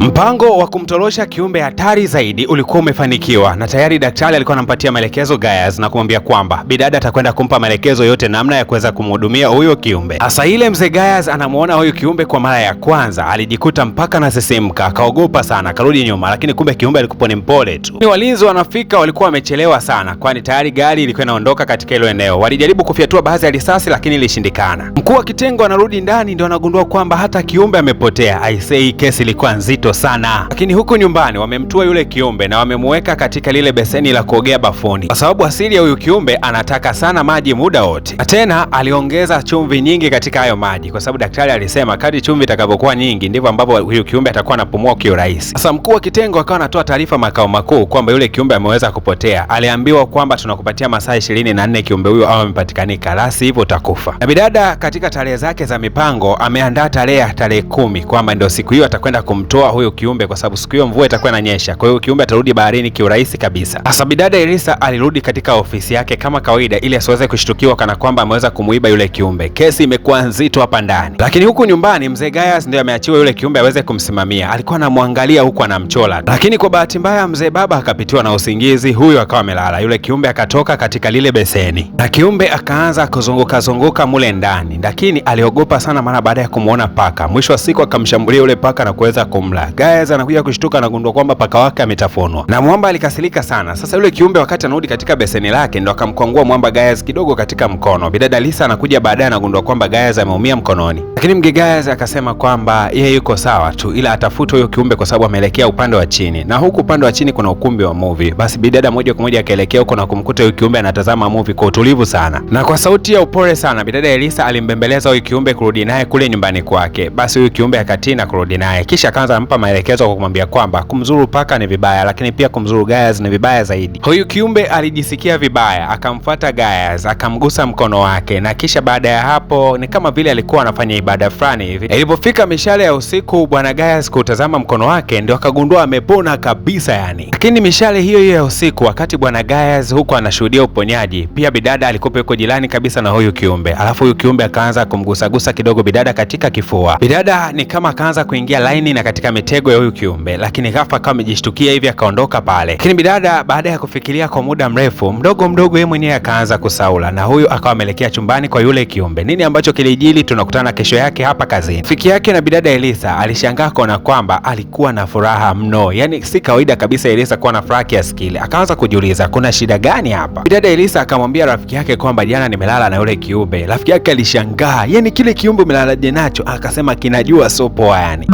Mpango wa kumtorosha kiumbe hatari zaidi ulikuwa umefanikiwa na tayari daktari alikuwa anampatia maelekezo Gayaz na kumwambia kwamba bidada atakwenda kumpa maelekezo yote namna ya kuweza kumhudumia huyo kiumbe. Hasa ile mzee Gayaz anamuona huyo kiumbe kwa mara ya kwanza, alijikuta mpaka na sesemka, akaogopa sana, akarudi nyuma, lakini kumbe kiumbe alikuwa ni mpole tu. Ni walinzi wanafika walikuwa wamechelewa sana, kwani tayari gari ilikuwa inaondoka katika hilo eneo. Walijaribu kufyatua baadhi ya risasi lakini ilishindikana. Mkuu wa kitengo anarudi ndani, ndio anagundua kwamba hata kiumbe amepotea. Aisee, kesi ilikuwa nzito sana. Lakini huku nyumbani wamemtua yule kiumbe na wamemuweka katika lile beseni la kuogea bafuni, kwa sababu asili ya huyu kiumbe anataka sana maji muda wote, na tena aliongeza chumvi nyingi katika hayo maji, kwa sababu daktari alisema kadri chumvi itakavyokuwa nyingi ndivyo ambavyo huyu kiumbe atakuwa anapumua kwa urahisi. Sasa mkuu wa kitengo akawa anatoa taarifa makao makuu kwamba yule kiumbe ameweza kupotea. Aliambiwa kwamba tunakupatia masaa 24 kiumbe huyo au amepatikanika, la sivyo utakufa. Na bidada katika tarehe zake za mipango ameandaa tarehe 10 kwamba ndio siku hiyo atakwenda kumtoa huyo kiumbe, kwa sababu siku hiyo mvua itakuwa inanyesha, kwa hiyo kiumbe atarudi baharini kiurahisi kabisa. Sasa bidada Elisa alirudi katika ofisi yake kama kawaida ili asiweze kushtukiwa kana kwamba ameweza kumuiba yule kiumbe. Kesi imekuwa nzito hapa ndani, lakini huku nyumbani mzee Gayaz ndio ameachiwa yule kiumbe aweze kumsimamia. Alikuwa anamwangalia huku anamchola, lakini kwa bahati mbaya mzee baba akapitiwa na usingizi, huyo akawa amelala. Yule kiumbe akatoka katika lile beseni na kiumbe akaanza kuzunguka mule ndani, lakini aliogopa sana mara baada ya kumuona paka. Mwisho wa siku akamshambulia yule paka na kuweza kumla. Gayaz anakuja kushtuka na gundua kwamba paka wake ametafunwa na mwamba. Alikasirika sana. Sasa yule kiumbe wakati anarudi katika beseni lake ndo akamkwangua mwamba Gayaz kidogo katika mkono. Bidada Lisa anakuja baadaye anagundua kwamba Gayaz ameumia mkononi, lakini mge Gayaz akasema kwamba yeye yuko sawa tu, ila atafuta huyo kiumbe kwa sababu ameelekea upande wa chini, na huku upande wa chini kuna ukumbi wa movie. Basi bidada moja kwa moja akaelekea huko na kumkuta huyo kiumbe anatazama movie kwa utulivu sana, na kwa sauti ya upole sana bidada Elisa alimbembeleza huyo kiumbe kurudi naye kule nyumbani kwake. Basi huyo kiumbe akatii na kurudi naye, kisha akaanza kumpa maelekezo kwa kumwambia kwamba kumzuru paka ni vibaya, lakini pia kumzuru Gayaz ni vibaya zaidi. Huyu kiumbe alijisikia vibaya, akamfuata Gayaz, akamgusa mkono wake, na kisha baada ya hapo ni kama vile alikuwa anafanya ibada fulani hivi. Ilipofika mishale ya usiku, bwana Gayaz kutazama mkono wake ndio akagundua amepona kabisa yani. Lakini mishale hiyo hiyo ya usiku, wakati bwana Gayaz huko anashuhudia uponyaji, pia bidada alikuwa yuko jirani kabisa na huyu kiumbe. Alafu huyu kiumbe akaanza kumgusagusa kidogo bidada katika kifua. Bidada ni kama akaanza kuingia laini na katika mitego ya huyu kiumbe, lakini ghafla akawa amejishtukia hivi akaondoka pale. Lakini bidada baada ya kufikiria kwa muda mrefu, mdogo yeye mwenyewe akaanza kusaula, na huyu akawa ameelekea chumbani kwa yule kiumbe. Nini ambacho kilijili tunakutana kesho yake hapa kazini. Fiki yake na bidada Elisa alishangaa kuona kwamba alikuwa na furaha mno, yani si kawaida kabisa Elisa kuwa na furaha kiasi kile. Akaanza kujiuliza kuna shida gani hapa. Bidada Elisa akamwambia rafiki yake kwamba jana nimelala na yule kiumbe. Rafiki yake alishangaa, yani kile kiumbe umelalaje nacho? Akasema kinajua so poa yani.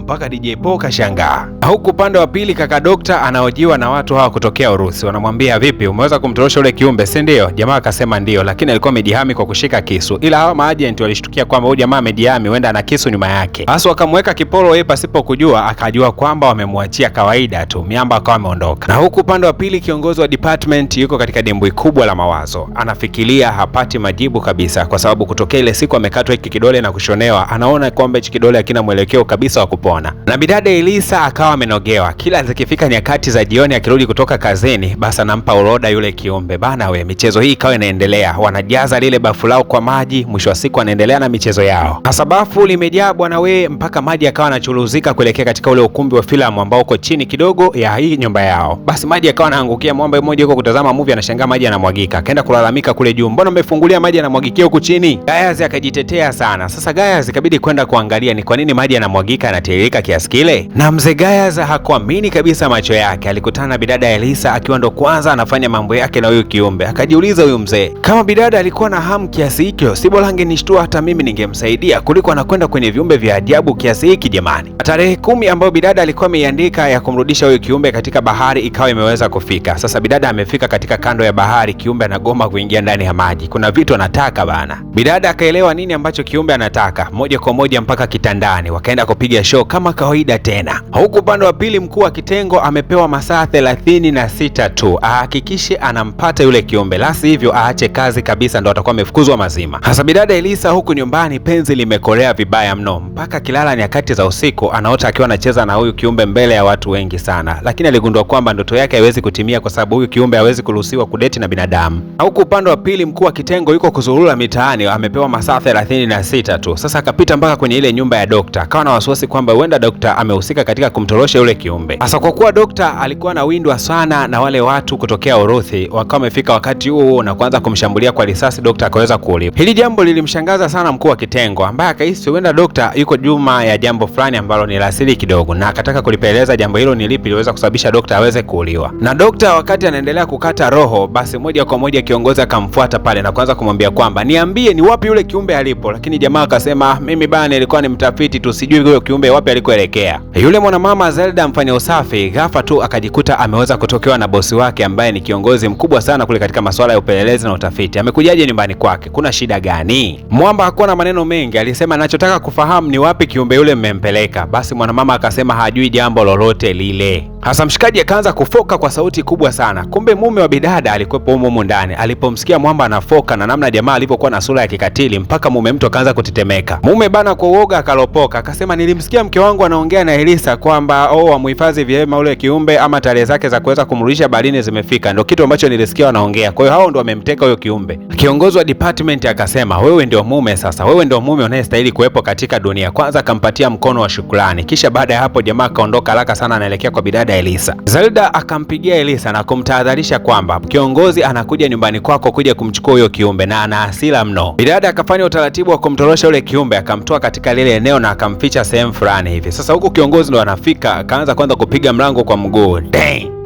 Mpaka DJ Po kashangaa. Huku upande wa pili kaka dokta anaojiwa na watu hawa kutokea Urusi. Wanamwambia vipi, umeweza kumtorosha ule kiumbe si ndio? Jamaa akasema ndio, lakini alikuwa amejihami kwa kushika kisu, ila hawa maagent walishtukia kwamba huyu jamaa amejihami, huenda ana kisu nyuma yake. Basi wakamweka kiporo yeye pasipo kujua, akajua kwamba wamemwachia kawaida tu. Miamba akawa ameondoka. Na huku upande wa pili kiongozi wa department yuko katika dimbwi kubwa la mawazo. Anafikiria, hapati majibu kabisa, kwa sababu kutokea ile siku amekatwa hiki kidole na kushonewa, anaona kwamba hiki kidole hakina mwelekeo kabisa wa kupona. Na bidada Elisa akawa amenogewa. Kila zikifika nyakati za jioni akirudi kutoka kazini, basi anampa orodha yule kiumbe. Bana we, michezo hii ikawa inaendelea. Wanajaza lile bafu lao kwa maji, mwisho wa siku wanaendelea na michezo yao. Hasa bafu limejaa bwana we, mpaka maji akawa yanachuruzika kuelekea katika ule ukumbi wa filamu ambao uko chini kidogo ya hii nyumba yao. Basi maji akawa yanaangukia mwamba mmoja huko kutazama movie, anashangaa maji yanamwagika. Akaenda kulalamika kule juu, mbona umefungulia maji yanamwagikia huku chini? Gayaz akajitetea sana. Sasa Gayaz ikabidi kwenda kuangalia ni kwa nini maji yanamwagika yanatiririka kiasi kile. Na mzee Gayaz hakuamini kabisa macho yake. Alikutana na bidada Elisa akiwa ndo kwanza anafanya mambo yake na huyu kiumbe. Akajiuliza huyu mzee, kama bidada alikuwa na hamu kiasi hicho, si bora angenishtua hata mimi ningemsaidia kuliko anakwenda kwenye viumbe vya ajabu kiasi hiki jamani. Tarehe 10 ambayo bidada alikuwa ameiandika ya kumrudisha huyu kiumbe katika bahari ikawa imeweza kufika. Sasa bidada amefika katika kando ya bahari, kiumbe anagoma kuingia ndani ya maji. Kuna vitu anataka bana. Bidada akaelewa nini ambacho kiumbe anataka. Moja kwa moja mpaka kitandani. Wakaenda kupiga show kama kawaida tena. Huku upande wa pili mkuu wa kitengo amepewa masaa 36 tu ahakikishe anampata yule kiumbe, la sivyo aache kazi kabisa, ndo atakuwa amefukuzwa mazima. Hasa bidada Elisa huku nyumbani penzi limekolea vibaya mno, mpaka kilala nyakati za usiku anaota akiwa anacheza na huyu kiumbe mbele ya watu wengi sana, lakini aligundua kwamba ndoto yake haiwezi kutimia kwa sababu huyu kiumbe hawezi kuruhusiwa kudeti na binadamu. Huku upande wa pili mkuu wa kitengo yuko kuzurura mitaani, amepewa masaa 36 tu. Sasa akapita mpaka kwenye ile nyumba ya dokta, akawa na wasiwasi kwamba huenda dokta amehusika katika kumtorosha yule kiumbe. Hasa kwa kuwa dokta alikuwa anawindwa sana na wale watu kutokea Uruthi, wakawa wamefika wakati huo na kuanza kumshambulia kwa risasi, dokta akaweza kuuliwa. Hili jambo lilimshangaza sana mkuu wa kitengo, ambaye akahisi huenda dokta yuko juma ya jambo fulani ambalo ni la siri kidogo, na akataka kulipeleleza jambo hilo ni lipi liweza kusababisha dokta aweze kuuliwa. Na dokta wakati anaendelea kukata roho, basi moja kwa moja kiongozi akamfuata pale na kuanza kumwambia kwamba niambie ni wapi yule kiumbe alipo, lakini jamaa akasema mimi bana nilikuwa ni mtafiti tu, sijui yule kiumbe wapi alikoelekea. Yule mwanamama Zelda mfanya usafi ghafla tu akajikuta ameweza kutokewa na bosi wake ambaye ni kiongozi mkubwa sana kule katika masuala ya upelelezi na utafiti. Amekujaje nyumbani kwake? Kuna shida gani? Mwamba hakuwa na maneno mengi, alisema anachotaka kufahamu ni wapi kiumbe yule mmempeleka. Basi mwanamama akasema hajui jambo lolote lile. Hasa mshikaji akaanza kufoka kwa sauti kubwa sana. Kumbe mume wa bidada alikuwepo humo ndani. Alipomsikia Mwamba anafoka na namna jamaa alivyokuwa na sura ya kikatili, mpaka mume mtu akaanza kutetemeka. Mume bana kwa uoga akalopoka, akasema nilimsikia mke wangu anaongea na Elisa kwamba amuhifadhi vyema ule kiumbe ama tarehe zake za kuweza kumrudisha baharini zimefika. Ndio kitu ambacho nilisikia wanaongea. Kwa hiyo hao ndio wamemteka huyo kiumbe. Kiongozi wa department akasema wewe ndio mume sasa. Wewe ndio mume unayestahili kuwepo katika dunia. Kwanza akampatia mkono wa shukrani. Kisha baada ya hapo jamaa kaondoka haraka sana anaelekea kwa bidada Elisa. Zelda akampigia Elisa na kumtahadharisha kwamba kiongozi anakuja nyumbani kwako kuja kumchukua huyo kiumbe na ana hasira mno. Bidada akafanya utaratibu wa kumtorosha yule kiumbe, akamtoa katika lile eneo na akamficha sehemu fulani hivi. Sasa huko kiongozi ndo anafika, akaanza kwanza kupiga mlango kwa mguu.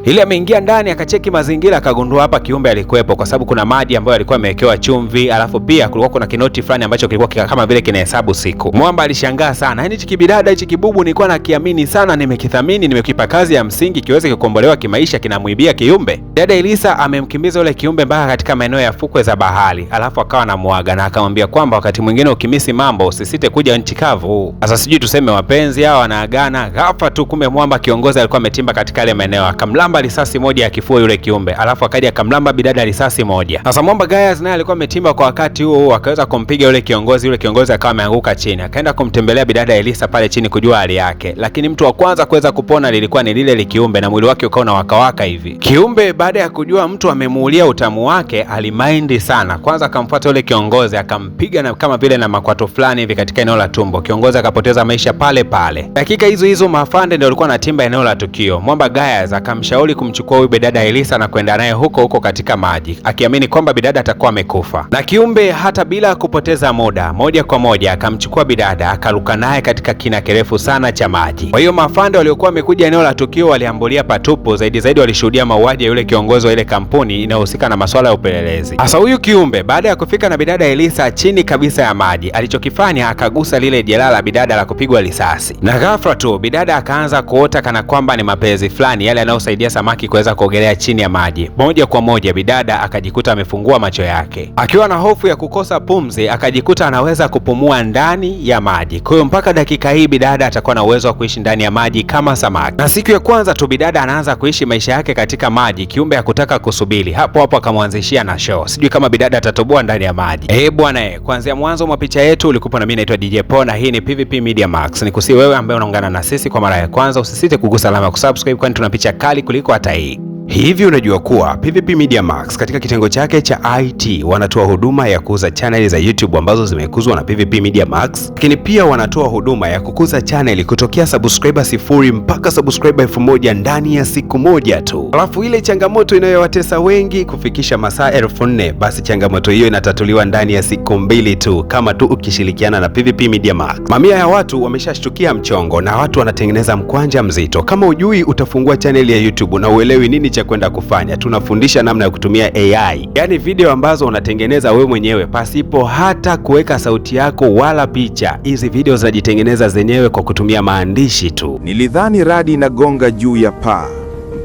Ile ameingia ndani akacheki mazingira akagundua hapa kiumbe alikuwepo, kwa sababu kuna maji ambayo yalikuwa yamewekewa chumvi, alafu pia kulikuwa kuna kinoti fulani ambacho kilikuwa kama vile kinahesabu siku. Mwamba alishangaa sana. Yaani hichi kibidada hichi kibubu nilikuwa nakiamini sana, nimekithamini, nimekipa kazi ya msingi kiweze kukombolewa kimaisha, kinamuibia kiumbe. Dada Elisa amemkimbiza yule kiumbe mpaka katika maeneo ya fukwe za bahari, alafu akawa anamuaga na akamwambia kwamba wakati mwingine ukimisi mambo usisite kuja nchi kavu. Sasa sijui tuseme wapenzi hao wanaagana. Ghafla tu kumbe Mwamba kiongozi alikuwa ametimba katika ile maeneo, akamlamba risasi moja ya kifua yule kiumbe, alafu akaja akamlamba bidada risasi moja. Sasa Mwamba Gayaz naye alikuwa ametimba kwa wakati huo, akaweza kumpiga yule kiongozi akawa ameanguka chini. Akaenda kumtembelea bidada Elisa pale chini kujua hali yake, lakini mtu wa kwanza kuweza kupona lilikuwa ni lile kiumbe na mwili wake ukawa na wakawaka hivi. Kiumbe baada ya kujua mtu amemuulia utamu wake alimaindi sana. Kwanza akamfuata yule kiongozi akampiga na kama vile na makwato fulani hivi katika eneo la tumbo. Kiongozi akapoteza maisha pale pale. Dakika hizo mafande ndio walikuwa natimba eneo la tukio. Mwamba Gayaz akamshauri kumchukua huyu bidada Elisa na kwenda naye huko katika maji, akiamini kwamba bidada atakuwa amekufa. Na kiumbe hata bila kupoteza muda, moja kwa moja akamchukua bidada akaruka naye katika kina kirefu sana cha maji. Kwa hiyo mafande waliokuwa wamekuja eneo la tukio waliambulia patupu, zaidi walishuhudia mauaji ya yule kiongozi wa ile kampuni inayohusika na masuala ya upelelezi. Hasa huyu kiumbe baada ya kufika na bidada Elisa chini kabisa ya maji, alichokifanya akagusa lile jeraha la bidada la kupigwa risasi. Na ghafla tu bidada akaanza kuota kana kwamba ni mapenzi fulani yale yanayosaidia samaki kuweza kuogelea chini ya maji. Moja kwa moja bidada akajikuta amefungua macho yake. Akiwa na hofu ya kukosa pumzi, akajikuta anaweza kupumua ndani ya maji. Kwa hiyo mpaka dakika hii bidada atakuwa na uwezo wa kuishi ndani ya maji kama samaki. Na siku ya kwanza tu bidada anaanza kuishi maisha yake katika maji, kiumbe hakutaka kusubiri. Hapo akamwanzishia na show. Sijui kama bidada atatoboa ndani ya maji. Bwana kuanzia mwanzo mwa picha yetu ulikuwa na mimi naitwa DJ Paul na hii ni PVP Media Max. Nikusi wewe ambaye unaungana na sisi kwa mara ya kwanza usisite kugusa alama ya kusubscribe, kwani tuna picha kali kuliko hata hii. Hivi unajua kuwa PVP Media Max katika kitengo chake cha IT wanatoa huduma ya kuuza channel za YouTube ambazo zimekuzwa na PVP Media Max, lakini pia wanatoa huduma ya kukuza channel kutokea subscriber 0 mpaka subscriber 1000 ndani ya siku moja tu. Alafu ile changamoto inayowatesa wengi kufikisha masaa 4000, basi changamoto hiyo inatatuliwa ndani ya siku 2 tu, kama tu ukishirikiana na PVP Media Max. Mamia ya watu wameshashtukia mchongo na watu wanatengeneza mkwanja mzito. Kama ujui utafungua channel ya YouTube na uelewi nini cha kwenda kufanya, tunafundisha namna ya kutumia AI, yaani video ambazo unatengeneza wewe mwenyewe pasipo hata kuweka sauti yako wala picha. Hizi video zinajitengeneza zenyewe kwa kutumia maandishi tu. Nilidhani radi inagonga juu ya paa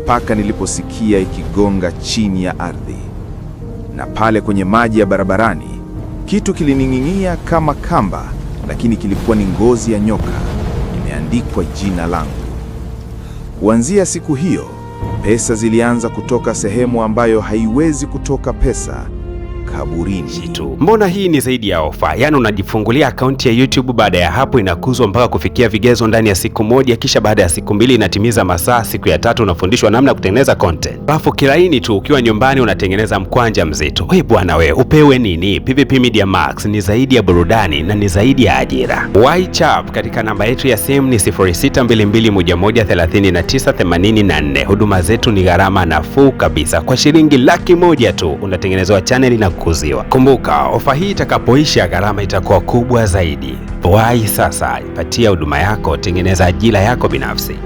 mpaka niliposikia ikigonga chini ya ardhi, na pale kwenye maji ya barabarani kitu kilining'inia kama kamba, lakini kilikuwa ni ngozi ya nyoka imeandikwa limeandikwa jina langu. Kuanzia siku hiyo, pesa zilianza kutoka sehemu ambayo haiwezi kutoka pesa: kaburini. Mbona hii ni zaidi ya ofa? Yaani unajifungulia akaunti ya YouTube, baada ya hapo inakuzwa mpaka kufikia vigezo ndani ya siku moja, kisha baada ya siku 2 inatimiza masaa, siku ya 3 unafundishwa namna ya kutengeneza content. Alafu kilaini tu ukiwa nyumbani unatengeneza mkwanja mzito. Wewe bwana wewe, upewe nini? PVP Media Max ni zaidi ya burudani na ni zaidi ya ajira. WhatsApp katika namba yetu ya simu ni 0622113984. Huduma zetu ni gharama nafuu kabisa. Kwa shilingi 100,000 tu unatengenezwa channel na kukuziwa. Kumbuka, ofa hii itakapoisha gharama itakuwa kubwa zaidi. Wahi sasa, ipatia huduma yako, tengeneza ajira yako binafsi.